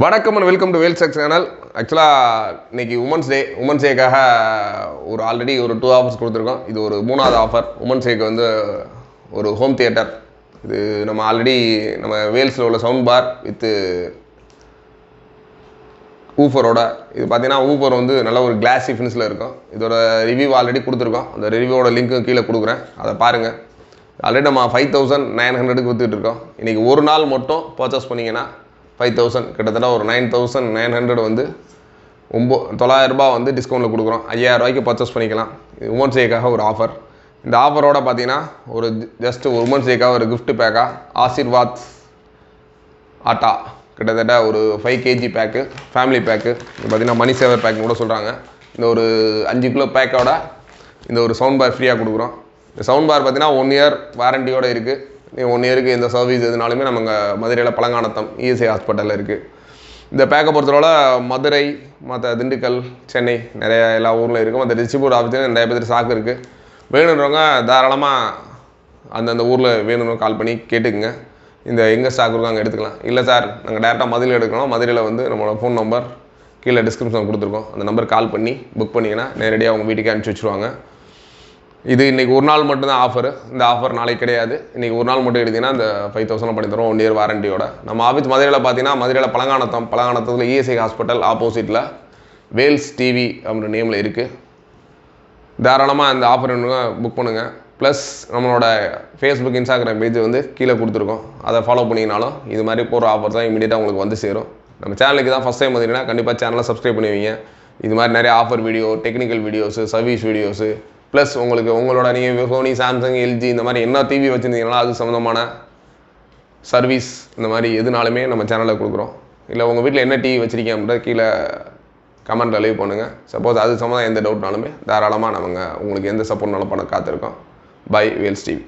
வணக்கம் and welcome to வேல்செக் channel. ஆக்சுவலாக இன்றைக்கி உமன்ஸ் டேக்காக ஆல்ரெடி ஒரு 2 ஆஃபர்ஸ் கொடுத்துருக்கோம். இது ஒரு 3வது ஆஃபர். உமன்ஸ் டேக்கு வந்து ஒரு ஹோம் தியேட்டர். இது நம்ம ஆல்ரெடி நம்ம வேல்ஸில் உள்ள சவுண்ட் பார் வித்து ஊஃபரோட. இது பார்த்தீங்கன்னா ஊஃபர் வந்து நல்ல ஒரு கிளாஸி ஃபினிஷில் இருக்கும். இதோட ரிவ்யூ ஆல்ரெடி கொடுத்துருக்கோம். அந்த ரிவ்யூவோட லிங்க்கும் கீழே கொடுக்குறேன், அதை பாருங்கள். ஆல்ரெடி நம்ம 5900 கொடுத்துட்ருக்கோம். இன்றைக்கி ஒரு நாள் மட்டும் பர்ச்சேஸ் பண்ணிங்கன்னா 5000, கிட்டத்தட்ட ஒரு 9900 வந்து 900 ரூபா வந்து டிஸ்கவுண்ட்டில் கொடுக்குறோம். 5000 ரூபாய்க்கு பர்ச்சேஸ் பண்ணிக்கலாம். இது உமன்ஸ் டேக்காக ஒரு ஆஃபர். இந்த ஆஃபரோட பார்த்தீங்கன்னா ஒரு ஜஸ்ட் ஒரு உமன்ஸ் டேக்காக ஒரு கிஃப்ட் பேக்காக ஆசீர்வாத் ஆட்டா கிட்டத்தட்ட ஒரு 5 kg பேக்கு, ஃபேமிலி பேக்கு. இது பார்த்தீங்கன்னா மணி சேவர் பேக்குன்னு கூட சொல்கிறாங்க. இந்த ஒரு 5 கிலோ பேக்கோட இந்த ஒரு சவுண்ட் பார் ஃப்ரீயாக கொடுக்குறோம். இந்த சவுண்ட் பார் பார்த்தீங்கன்னா 1 இயர் வாரண்டியோடு இருக்குது. 1 இயருக்கு எந்த சர்வீஸ் எதுனாலுமே நம்ம மதுரையில் பழங்கானத்தம் இஎஸ்ஐ ஹாஸ்பிட்டலில் இருக்குது. இந்த பேக்கை பொறுத்தவரை மதுரை, மற்ற திண்டுக்கல், சென்னை நிறைய எல்லா ஊரில் இருக்குது. மற்ற டிஸ்ட்ரிபியூட் ஆஃபீஸ்லேயும் நிறைய பேர் ஸ்டாக் இருக்குது. வேணுன்றவங்க தாராளமாக அந்தந்த ஊரில் வேணும்னு கால் பண்ணி கேட்டுக்குங்க. இந்த எங்கே ஸ்டாக் இருக்கும் அங்கே எடுத்துக்கலாம். இல்லை சார் நாங்கள் டேரெக்டாக மதுரையில் எடுக்கணும், மதுரையில் வந்து நம்மளோட ஃபோன் நம்பர் கீழே டிஸ்கிரிப்ஷன் கொடுத்துருக்கோம். அந்த நம்பர் கால் பண்ணி புக் பண்ணிங்கன்னா நேரடியாக அவங்க வீட்டுக்கு அனுப்பிச்சி வச்சுருவாங்க. இது இன்றைக்கி ஒரு நாள் மட்டும்தான் ஆஃபரு. இந்த ஆஃபர் நாளைக்கு கிடையாது. இன்றைக்கி ஒரு நாள் மட்டும் எடுத்திங்கன்னா இந்த 5000 பண்ணி தரோம் 1 இயர் வாரண்டியோட. நம்ம ஆஃபீஸ் மதுரையில் பார்த்தீங்கன்னா மதுரையில் பழங்கானத்தில் இஎஸ்ஐ ஹாஸ்பிட்டல் ஆப்போசிட்டில் வேல்ஸ் டிவி அப்படின்ற நேமில் இருக்குது. தாராளமாக இந்த ஆஃபர் புக் பண்ணுங்கள். ப்ளஸ் நம்மளோட ஃபேஸ்புக், இன்ஸ்டாகிராம் பேஜ் வந்து கீழே கொடுத்துருக்கோம். அதை ஃபாலோ பண்ணிங்கனாலும் இது மாதிரி போகிற ஆஃபர் தான் இமீடியட்டாக உங்களுக்கு வந்து சேரும். நம்ம சேனலுக்கு தான் ஃபஸ்ட் டைம் வந்துட்டீங்கன்னா கண்டிப்பாக சேனலை சப்ஸ்கிரைப் பண்ணுவீங்க. இது மாதிரி நிறைய offer video, technical videos, service videos, plus உங்களோட நீங்கள் சோனி, சாம்சங், எல்ஜி இந்த மாதிரி என்ன டிவி வச்சுருந்தீங்கன்னா அது சம்மந்தமான சர்வீஸ் இந்த மாதிரி எதுனாலுமே நம்ம சேனலில் கொடுக்குறோம். இல்லை உங்கள் வீட்டில் என்ன டிவி வச்சுருக்கீங்க அப்படின்ற கீழே கமெண்ட்டில் லீவ் பண்ணுங்கள். சப்போஸ் அது சம்மந்தம் எந்த டவுட்னாலுமே தாராளமாக உங்களுக்கு எந்த சப்போர்ட்னாலும் பண்ண காத்திருக்கோம். By Wales TV.